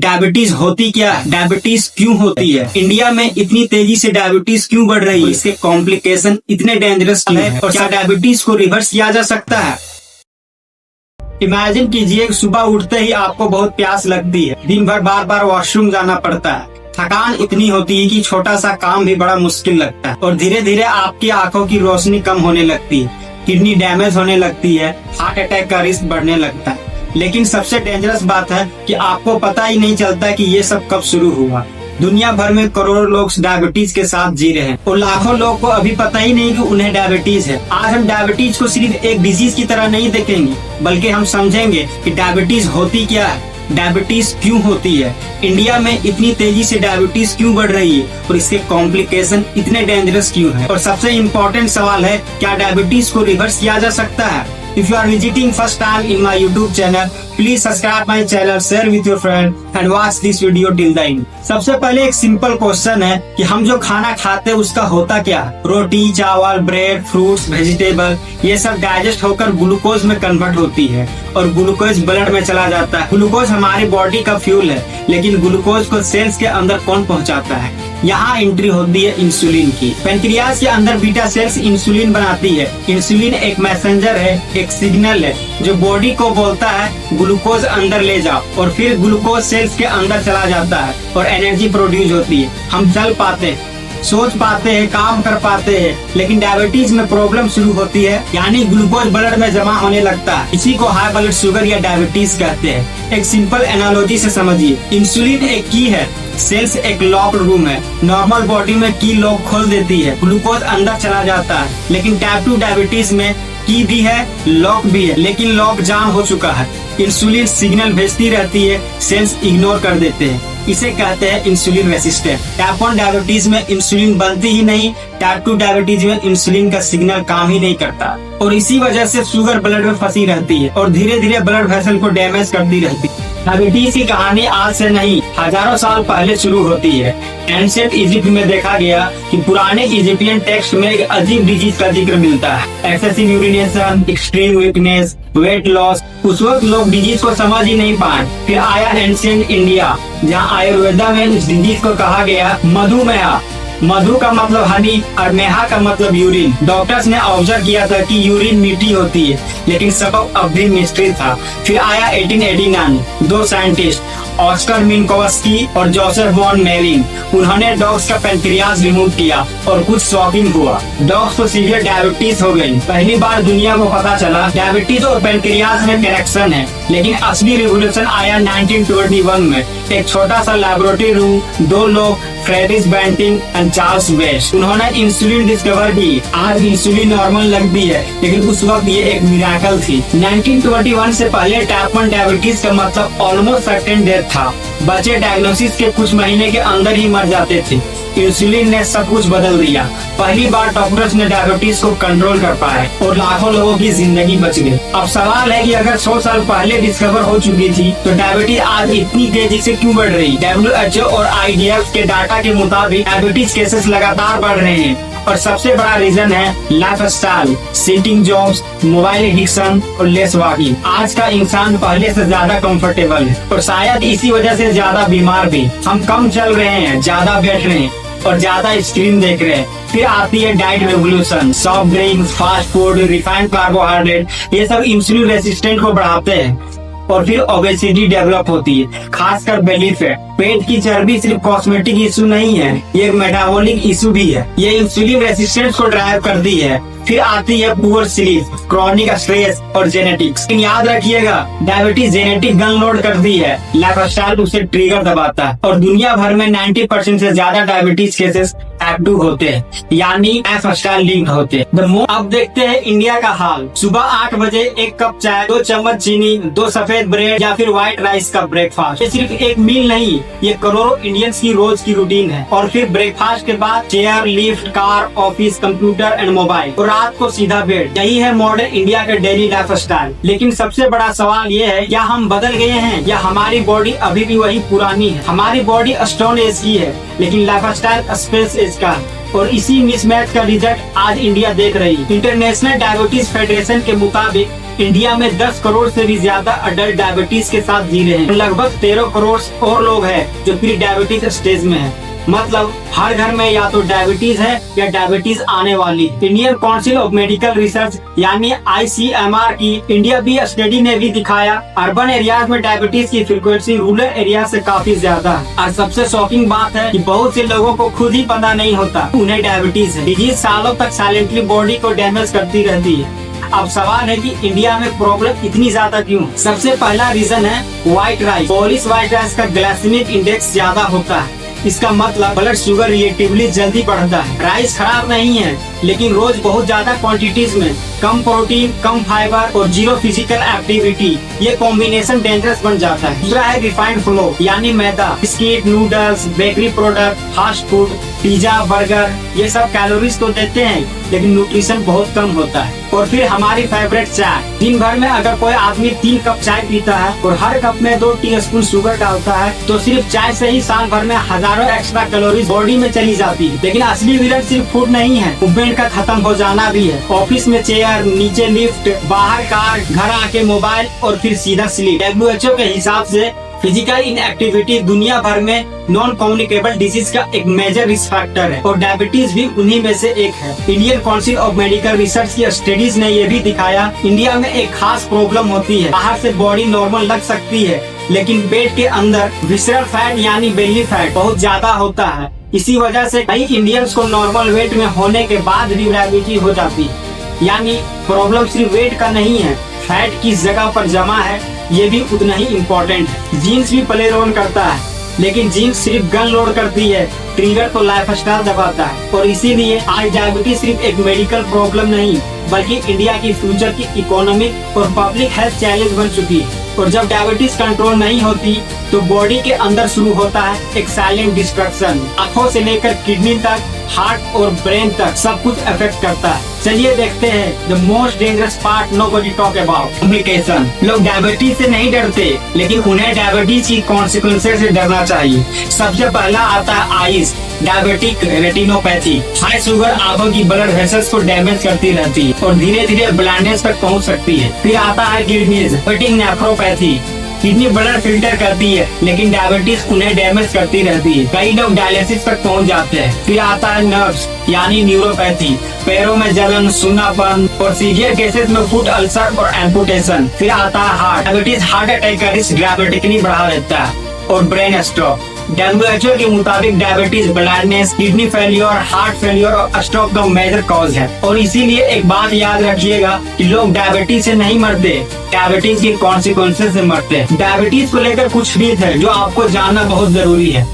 Diabetes होती क्या है, डायबिटीज क्यों होती है, इंडिया में इतनी तेजी से डायबिटीज क्यों बढ़ रही है, इसके कॉम्प्लिकेशन इतने डेंजरस क्यों है और क्या डायबिटीज को रिवर्स किया जा सकता है। इमेजिन कीजिए सुबह उठते ही आपको बहुत प्यास लगती है, दिन भर बार बार वॉशरूम जाना पड़ता है, थकान इतनी होती है कि छोटा सा काम भी बड़ा मुश्किल लगता है और धीरे धीरे आपकी आंखों की रोशनी कम होने लगती है, किडनी डैमेज होने लगती है, हार्ट अटैक का रिस्क बढ़ने लगता है। लेकिन सबसे डेंजरस बात है कि आपको पता ही नहीं चलता कि ये सब कब शुरू हुआ। दुनिया भर में करोड़ों लोग डायबिटीज के साथ जी रहे हैं और लाखों लोग को अभी पता ही नहीं कि उन्हें डायबिटीज है। आज हम डायबिटीज को सिर्फ एक डिजीज की तरह नहीं देखेंगे, बल्कि हम समझेंगे कि डायबिटीज होती क्या है, डायबिटीज क्यों होती है, इंडिया में इतनी तेजी से डायबिटीज क्यों बढ़ रही है और इसके कॉम्प्लिकेशन इतने डेंजरस क्यों है। और सबसे इम्पोर्टेंट सवाल है, क्या डायबिटीज को रिवर्स किया जा सकता है। If you are visiting first time in my YouTube channel, please subscribe my channel, share with your friend and watch this video till the end. सबसे पहले एक सिंपल क्वेश्चन है कि हम जो खाना खाते हैं उसका होता क्या। रोटी, चावल, ब्रेड, फ्रूट्स, वेजिटेबल, ये सब डाइजेस्ट होकर ग्लूकोज में कन्वर्ट होती है और ग्लूकोज ब्लड में चला जाता है। ग्लूकोज हमारी बॉडी का फ्यूल है, लेकिन ग्लूकोज को सेल्स के अंदर कौन पहुंचाता है। यहाँ एंट्री होती है इंसुलिन की। पेनक्रियाज के अंदर बीटा सेल्स इंसुलिन बनाती है। इंसुलिन एक मैसेंजर है, एक सिग्नल है जो बॉडी को बोलता है ग्लूकोज अंदर ले जाओ, और फिर ग्लूकोज सेल्स के अंदर चला जाता है और एनर्जी प्रोड्यूस होती है। हम चल पाते हैं, सोच पाते हैं, काम कर पाते हैं। लेकिन डायबिटीज में प्रॉब्लम शुरू होती है, यानी ग्लूकोज ब्लड में जमा होने लगता है। इसी को हाई ब्लड शुगर या डायबिटीज कहते हैं। एक सिंपल एनालॉजी से समझिए, इंसुलिन एक की है, सेल्स एक लॉक रूम है। नॉर्मल बॉडी में की लॉक खोल देती है, ग्लूकोज अंदर चला जाता है। लेकिन टाइप 2 डायबिटीज में की भी है, लॉक भी है, लेकिन लॉक जाम हो चुका है। इंसुलिन सिग्नल भेजती रहती है, सेल्स इग्नोर कर देते हैं। इसे कहते हैं इंसुलिन रेसिस्टेंट। टाइप 1 डायबिटीज में इंसुलिन बनती ही नहीं, टाइप 2 डायबिटीज में इंसुलिन का सिग्नल काम ही नहीं करता और इसी वजह से शुगर ब्लड में फंसी रहती है और धीरे धीरे ब्लड वेसल को डैमेज करती रहती है। डायबिटीज की कहानी आज से नहीं, हजारों साल पहले शुरू होती है। एंशिएंट इजिप्ट में देखा गया कि पुराने इजिप्टियन टेक्स्ट में एक अजीब डिजीज का जिक्र मिलता है, excessive urination, extreme weakness, weight loss. उस वक्त लोग डिजीज को समझ ही नहीं पाए। फिर आया एंशिएंट इंडिया, जहाँ आयुर्वेदा में इस डिजीज को कहा गया मधुमेह। मधु का मतलब हनी और मेहा का मतलब यूरिन। डॉक्टर्स ने ऑब्जर्व किया था कि यूरिन मीठी होती है, लेकिन सबब अब भी मिस्ट्री था। फिर आया 1889, दो साइंटिस्ट ऑस्कर मिन्कोवस्की और जोसेफ वॉन मेलिंग, उन्होंने डॉग्स का पेनक्रियाज रिमूव किया और कुछ शॉकिंग हुआ। डॉग्स को सीवियर डायबिटीज हो गई। पहली बार दुनिया को पता चला डायबिटीज और पेनक्रियाज में कनेक्शन है। लेकिन असली रिवोल्यूशन आया 1921 में। एक छोटा सा लेबोरेटरी रूम, दो लोग, Frederick Banting and Charles Best, उन्होंने इंसुलिन डिस्कवर की। आज इंसुलिन नॉर्मल लगती है, लेकिन उस वक्त ये एक मिरेकल थी। 1921 से पहले टाइप 1 डायबिटीज का मतलब ऑलमोस्ट सर्टेन डेथ था। बच्चे डायग्नोसिस के कुछ महीने के अंदर ही मर जाते थे। इंसुलिन ने सब कुछ बदल दिया। पहली बार डॉक्टर्स ने डायबिटीज को कंट्रोल कर पाए और लाखों लोगों की जिंदगी बच गई। अब सवाल है कि अगर 100 साल पहले डिस्कवर हो चुकी थी तो डायबिटीज आज इतनी तेजी से क्यों बढ़ रही। WHO और IDF के डाटा के मुताबिक डायबिटीज केसेस लगातार बढ़ रहे हैं और सबसे बड़ा रीजन है lifestyle, sitting jobs, mobile addiction और लेस वॉकिंग। आज का इंसान पहले से ज्यादा कंफर्टेबल है और शायद इसी वजह से ज्यादा बीमार भी। हम कम चल रहे हैं, ज्यादा बैठ रहे हैं और ज्यादा स्क्रीन देख रहे हैं। फिर आती है diet revolution, soft drinks, fast food, refined carbohydrate, ये सब इंसुलिन रेसिस्टेंट को बढ़ाते हैं और फिर ओबेसिटी डेवलप होती है, खासकर बेली फैट। पेट की चर्बी सिर्फ कॉस्मेटिक इशू नहीं है, ये एक मेटाबॉलिक इशू भी है। ये इंसुलिन रेसिस्टेंस को ड्राइव करती है। फिर आती है पुअर स्लीप, क्रॉनिक स्ट्रेस और जेनेटिक्स। याद रखिएगा, डायबिटीज जेनेटिक गन लोड करती है, लाइफस्टाइल उसे ट्रिगर दबाता है और दुनिया भर में 90% से ज्यादा डायबिटीज केसेस टाइप 2 होते हैं, यानी लाइफस्टाइल लिंक्ड होते हैं। अब देखते हैं इंडिया का हाल। सुबह 8 बजे 1 कप चाय, 2 चम्मच चीनी, 2 सफेद ब्रेड या फिर व्हाइट राइस का ब्रेकफास्ट। ये सिर्फ एक मील नहीं, ये करोड़ों इंडियंस की रोज की रूटीन है। और फिर ब्रेकफास्ट के बाद chair, lift, car, office, computer and mobile, और रात को सीधा बेड। यही है मॉडर्न इंडिया का डेली लाइफस्टाइल। लेकिन सबसे बड़ा सवाल ये है, क्या हम बदल गए हैं या हमारी बॉडी अभी भी वही पुरानी है। हमारी बॉडी स्टोन एज की है, लेकिन लाइफस्टाइल स्पेस एज का है। और इसी मिसमैच का रिजल्ट आज इंडिया देख रही है। इंटरनेशनल डायबिटीज फेडरेशन के मुताबिक इंडिया में 10 करोड़ से भी ज्यादा अडल्ट डायबिटीज के साथ जी रहे हैं। लगभग 13 करोड़ और लोग हैं जो प्री डायबिटीज स्टेज में हैं। मतलब हर घर में या तो डायबिटीज है या डायबिटीज आने वाली। Indian council of medical research यानी ICMR की इंडिया बी स्टडी ने भी दिखाया अर्बन एरियाज में डायबिटीज की फ्रीक्वेंसी रूरल एरिया से काफी ज्यादा है। और सबसे शॉकिंग बात है कि बहुत से लोगों को खुद ही पता नहीं होता उन्हें डायबिटीज है। डिजीज सालों तक साइलेंटली बॉडी को डैमेज करती रहती है। अब सवाल है कि इंडिया में प्रॉब्लम इतनी ज्यादा क्यों? सबसे पहला रीजन है white rice. Polish white rice का ग्लाइसेमिक इंडेक्स ज्यादा होता है। इसका मतलब ब्लड शुगर रिलेटिवली जल्दी बढ़ता है। राइस खराब नहीं है, लेकिन रोज बहुत ज्यादा क्वांटिटीज में कम प्रोटीन, कम फाइबर और जीरो फिजिकल एक्टिविटी, ये कॉम्बिनेशन डेंजरस बन जाता है। दूसरा है रिफाइंड फ्लोर यानी मैदा। Biscuit, noodles, bakery product, fast food, pizza, burger, ये सब कैलोरीज तो देते हैं लेकिन न्यूट्रिशन बहुत कम होता है। और फिर हमारी फेवरेट चाय। दिन भर में अगर कोई आदमी 3 कप चाय पीता है और हर कप में 2 टीस्पून शुगर डालता है तो सिर्फ चाय से ही साल भर में हजारों एक्स्ट्रा कैलोरीज बॉडी में चली जाती है। लेकिन असली विलन सिर्फ फूड नहीं है, मूवमेंट का खत्म हो जाना भी है। ऑफिस में चेयर, नीचे लिफ्ट, बाहर कार, घर आके मोबाइल और फिर सीधा स्लीप। WHO के हिसाब से फिजिकल इनएक्टिविटी दुनिया भर में नॉन कम्युनिकेबल डिजीज का एक मेजर रिस्क फैक्टर है और डायबिटीज भी उन्हीं में से एक है। Indian council of medical research की स्टडीज ने ये भी दिखाया इंडिया में एक खास प्रॉब्लम होती है। बाहर से बॉडी नॉर्मल लग सकती है लेकिन पेट के अंदर विसरल फैट यानी बेली फैट बहुत ज्यादा होता है। इसी वजह से कई इंडियंस को नॉर्मल वेट में होने के बाद भी डायबिटीज हो जाती है। यानी प्रॉब्लम सिर्फ वेट का नहीं है, फैट किस जगह पर जमा है ये भी उतना ही इम्पोर्टेंट है। जीन्स भी प्ले रोल करता है लेकिन जीन्स सिर्फ गन लोड करती है, ट्रिगर तो लाइफस्टाइल दबाता है। और इसीलिए आज डायबिटीज सिर्फ एक मेडिकल प्रॉब्लम नहीं बल्कि इंडिया की फ्यूचर की इकोनॉमिक और पब्लिक हेल्थ चैलेंज बन चुकी है। और जब डायबिटीज कंट्रोल नहीं होती तो बॉडी के अंदर शुरू होता है एक साइलेंट डिस्ट्रक्शन। आंखों से लेकर किडनी तक, हार्ट और ब्रेन तक सब कुछ अफेक्ट करता है। चलिए देखते हैं the most dangerous part nobody talk about, complication. लोग डायबिटीज से नहीं डरते लेकिन उन्हें डायबिटीज की कॉन्सिक्वेंसेस से डरना चाहिए। सबसे पहला आता है eyes, diabetic retinopathy. High sugar आंखों की ब्लड वेसल्स को डैमेज करती रहती है और धीरे धीरे ब्लाइंडनेस तक पहुंच सकती है। फिर आता है kidneys, diabetic nephropathy. Kidney blood filter करती है लेकिन डायबिटीज उन्हें डैमेज करती रहती है। कई लोग डायलिसिस तक पहुंच जाते हैं। फिर आता है नर्व्स यानी न्यूरोपैथी, पैरों में जलन, सूनापन और सीवियर केसेस में फुट अल्सर और एम्पुटेशन। फिर आता है हार्ट, डायबिटीज हार्ट अटैक का रिस्क ड्रामेटिकली बढ़ा देता है। और ब्रेन स्ट्रोक। WHO के मुताबिक diabetes blindness, kidney failure, heart failure और स्ट्रोक का मेजर कॉज है। और इसीलिए एक बात याद रखिएगा कि लोग डायबिटीज से नहीं मरते, डायबिटीज की कॉन्सिक्वेंसेस से मरते हैं। डायबिटीज को लेकर कुछ मिथ है जो आपको जानना बहुत जरूरी है।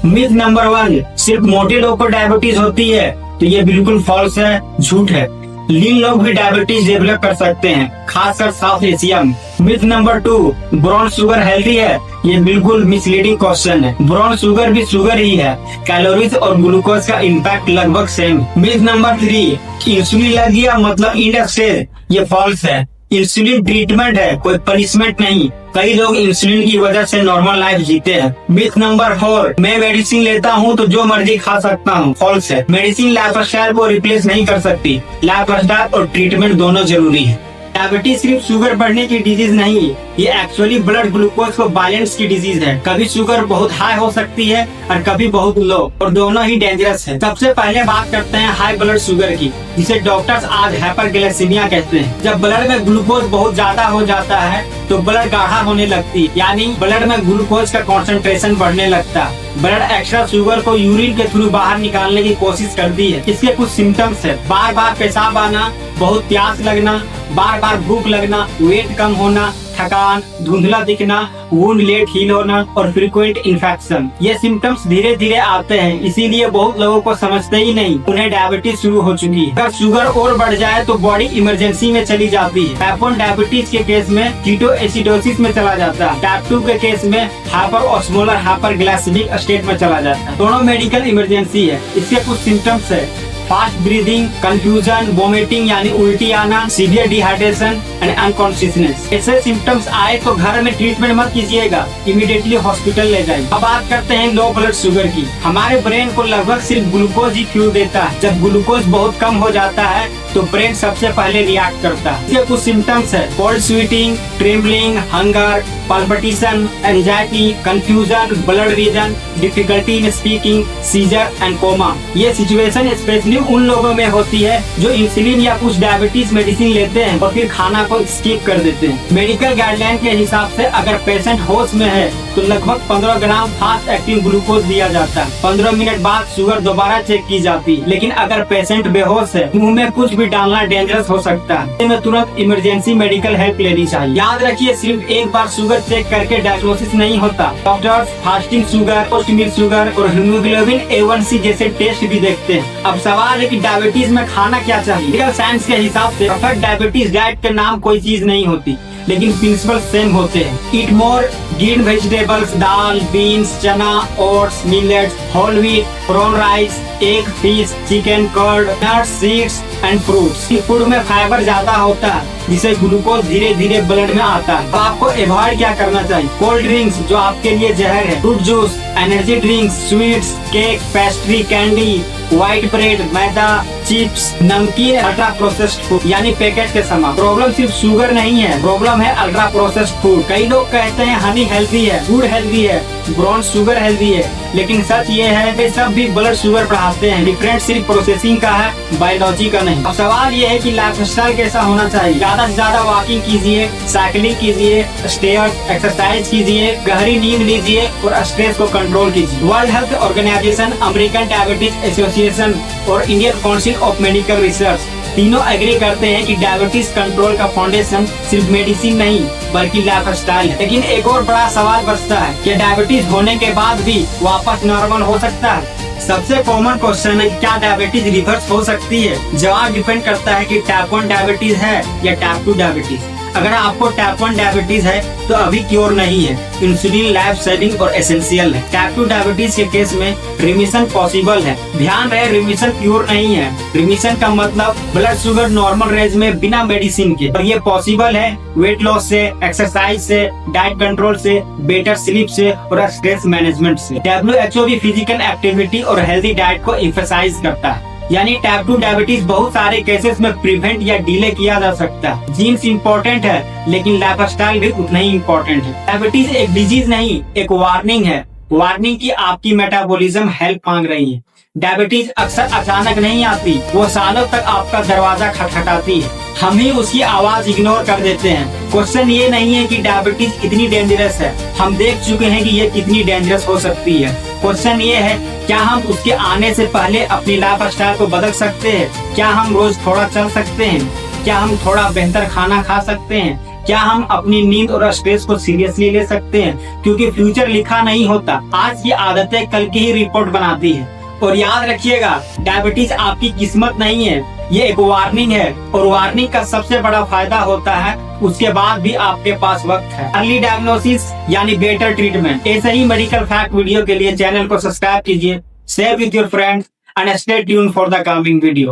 मिथ नंबर 1, सिर्फ मोटे लोग को डायबिटीज होती है, तो ये बिल्कुल फॉल्स है, झूठ है। लीन लोग भी डायबिटीज डेवलप कर सकते हैं, खासकर साउथ एशिया में। Myth number 2, brown sugar healthy है, ये बिल्कुल मिसलीडिंग क्वेश्चन है। ब्राउन शुगर भी शुगर ही है, कैलोरीज और ग्लूकोज का इम्पैक्ट लगभग सेम। मिथ नंबर 3, इंसुलिन लग गया मतलब इंड स्टेज, ये फॉल्स है। इंसुलिन ट्रीटमेंट है, कोई पनिशमेंट नहीं। कई लोग इंसुलिन की वजह से नॉर्मल लाइफ जीते हैं। मिथ नंबर 4, मैं मेडिसिन लेता हूँ तो जो मर्जी खा सकता हूँ, फॉल्स है। मेडिसिन लाइफस्टाइल को रिप्लेस नहीं कर सकती, लाइफस्टाइल और ट्रीटमेंट दोनों जरूरी है। डायबिटीज सिर्फ शुगर बढ़ने की डिजीज नहीं, ये एक्चुअली ब्लड ग्लूकोज को बैलेंस की डिजीज है। कभी शुगर बहुत हाई हो सकती है और कभी बहुत लो, और दोनों ही डेंजरस है। सबसे पहले बात करते हैं हाई ब्लड शुगर की, जिसे डॉक्टर्स आज हाइपरग्लाइसीमिया कहते हैं। जब ब्लड में ग्लूकोज बहुत ज्यादा हो जाता है तो ब्लड गाढ़ा होने लगती है, यानी ब्लड में ग्लूकोज का कॉन्सेंट्रेशन बढ़ने लगता है। ब्लड एक्स्ट्रा शुगर को यूरिन के थ्रू बाहर निकालने की कोशिश करती है। इसके कुछ सिम्टम्स है, बार बार पेशाब आना, बहुत प्यास लगना, बार बार भूख लगना, वेट कम होना, थकान, धुंधला दिखना, वुंड लेट हील होना और फ्रीक्वेंट इन्फेक्शन। ये सिम्टम्स धीरे धीरे आते हैं, इसीलिए बहुत लोगों को समझते ही नहीं उन्हें डायबिटीज शुरू हो चुकी है। अगर शुगर और बढ़ जाए तो बॉडी इमरजेंसी में चली जाती है। टाइप 1 डायबिटीज के केस में कीटोएसिडोसिस में चला जाता है। टाइप 2 के केस में हाइपर ऑस्मोलर हाइपरग्लाइसेमिक स्टेट में चला जाता है। दोनों मेडिकल इमरजेंसी है। इसके कुछ सिम्टम्स है, फास्ट ब्रीदिंग, कंफ्यूजन, वोमिटिंग यानी उल्टी आना, सीवियर डिहाइड्रेशन एंड अनकॉन्शियसनेस। ऐसे सिम्टम्स आए तो घर में ट्रीटमेंट मत कीजिएगा, इमीडिएटली हॉस्पिटल ले जाइए। अब बात करते हैं लो ब्लड शुगर की। हमारे ब्रेन को लगभग सिर्फ ग्लूकोज ही फ्यूल देता है। जब ग्लूकोज बहुत कम हो जाता है तो ब्रेन सबसे पहले रिएक्ट करता है। इसके कुछ सिम्टम्स है: cold sweating, trembling, hunger, palpitation, anxiety, confusion, blurred vision, difficulty in speaking, seizure and coma. ये सिचुएशन स्पेशली उन लोगों में होती है जो इंसुलिन या कुछ डायबिटीज मेडिसिन लेते हैं और फिर खाना को स्किप कर देते हैं। मेडिकल गाइडलाइन के हिसाब से अगर पेशेंट होश में है तो लगभग 15 ग्राम फास्ट एक्टिंग ग्लूकोज दिया जाता है। 15 मिनट बाद शुगर दोबारा चेक की जाती है। लेकिन अगर पेशेंट बेहोश है, मुंह में कुछ भी डालना डेंजरस हो सकता है। में तुरंत इमरजेंसी मेडिकल हेल्प लेनी चाहिए। याद रखिए, सिर्फ एक बार शुगर चेक करके डायग्नोसिस नहीं होता। डॉक्टर्स फास्टिंग शुगर, पोस्ट मील शुगर और हीमोग्लोबिन A1C जैसे टेस्ट भी देखते हैं। अब सवाल है कि डायबिटीज में खाना क्या चाहिए। मेडिकल साइंस के हिसाब से परफेक्ट डायबिटीज डाइट के नाम कोई चीज नहीं होती, लेकिन प्रिंसिपल सेम होते हैं। Eat more green vegetables, dal, beans, chana, oats, millets, whole wheat, brown rice, egg, fish, chicken, curd, nuts, seeds and fruits. Food में फाइबर ज्यादा होता है जिससे ग्लूकोज धीरे धीरे ब्लड में आता है। तो आपको अवॉइड क्या करना चाहिए? कोल्ड ड्रिंक्स जो आपके लिए जहर है, fruit juice, energy drinks, sweets, cake, pastry, candy, white bread, मैदा, चिप्स, नमकीन, अल्ट्रा प्रोसेस्ड फूड यानी पैकेट के सामान। प्रॉब्लम सिर्फ शुगर नहीं है, प्रॉब्लम है अल्ट्रा प्रोसेस्ड फूड। कई लोग कहते हैं हनी हेल्दी है, गुड़ हेल्दी है, ब्राउन शुगर हेल्दी है, लेकिन सच ये है कि सब भी ब्लड शुगर बढ़ाते हैं। डिफरेंट सिर्फ प्रोसेसिंग का है, बायोलॉजी का नहीं। अब सवाल ये है कि लाइफस्टाइल कैसा होना चाहिए। ज्यादा से ज्यादा वॉकिंग कीजिए, साइकिलिंग कीजिए, स्टेयर्स एक्सरसाइज कीजिए, गहरी नींद लीजिए और स्ट्रेस को कंट्रोल कीजिए। World health organisation, American diabetes association और Indian council of medical research तीनों एग्री करते हैं कि डायबिटीज कंट्रोल का फाउंडेशन सिर्फ मेडिसिन नहीं बल्कि लाइफस्टाइल है। लेकिन एक और बड़ा सवाल बचता है कि डायबिटीज होने के बाद भी वापस नॉर्मल हो सकता है। सबसे कॉमन क्वेश्चन है, क्या डायबिटीज रिवर्स हो सकती है? जवाब डिपेंड करता है कि टाइप 1 डायबिटीज है या टाइप 2 डायबिटीज। अगर आपको टाइप 1 डायबिटीज है तो अभी क्योर नहीं है, इंसुलिन लाइफ सेविंग और एसेंशियल है। टाइप 2 डायबिटीज के केस में रिमिशन पॉसिबल है। ध्यान रहे, रिमिशन क्योर नहीं है। रिमिशन का मतलब ब्लड शुगर नॉर्मल रेंज में बिना मेडिसिन के, और ये पॉसिबल है वेट लॉस से, एक्सरसाइज से, डाइट कंट्रोल से, बेटर स्लीप से और स्ट्रेस मैनेजमेंट से। WHO भी फिजिकल एक्टिविटी और हेल्दी डाइट को एम्फसाइज करता है। यानी टाइप 2 डायबिटीज बहुत सारे केसेस में प्रिवेंट या डिले किया जा सकता है। जीन्स इम्पोर्टेंट है, लेकिन लाइफस्टाइल भी उतना ही इम्पोर्टेंट है। डायबिटीज एक डिजीज नहीं, एक वार्निंग है। वार्निंग की आपकी मेटाबॉलिज्म हेल्प मांग रही है। डायबिटीज अक्सर अचानक नहीं आती, वो सालों तक आपका दरवाजा खटखटाती है। हम ही उसकी आवाज इग्नोर कर देते हैं। क्वेश्चन ये नहीं है कि डायबिटीज इतनी डेंजरस है, हम देख चुके हैं कि ये कितनी डेंजरस हो सकती है। क्वेश्चन ये है, क्या हम उसके आने से पहले अपनी लाइफस्टाइल को बदल सकते हैं? क्या हम रोज थोड़ा चल सकते हैं? क्या हम थोड़ा बेहतर खाना खा सकते हैं? क्या हम अपनी नींद और स्ट्रेस को सीरियसली ले सकते हैं? क्योंकि फ्यूचर लिखा नहीं होता, आज की आदतें कल की ही रिपोर्ट बनाती है। और याद रखिएगा, डायबिटीज आपकी किस्मत नहीं है, ये एक वार्निंग है। और वार्निंग का सबसे बड़ा फायदा होता है उसके बाद भी आपके पास वक्त है। अर्ली डायग्नोसिस यानी बेटर ट्रीटमेंट। ऐसे ही मेडिकल फैक्ट वीडियो के लिए चैनल को सब्सक्राइब कीजिए, share with your friends and stay tuned for the coming video.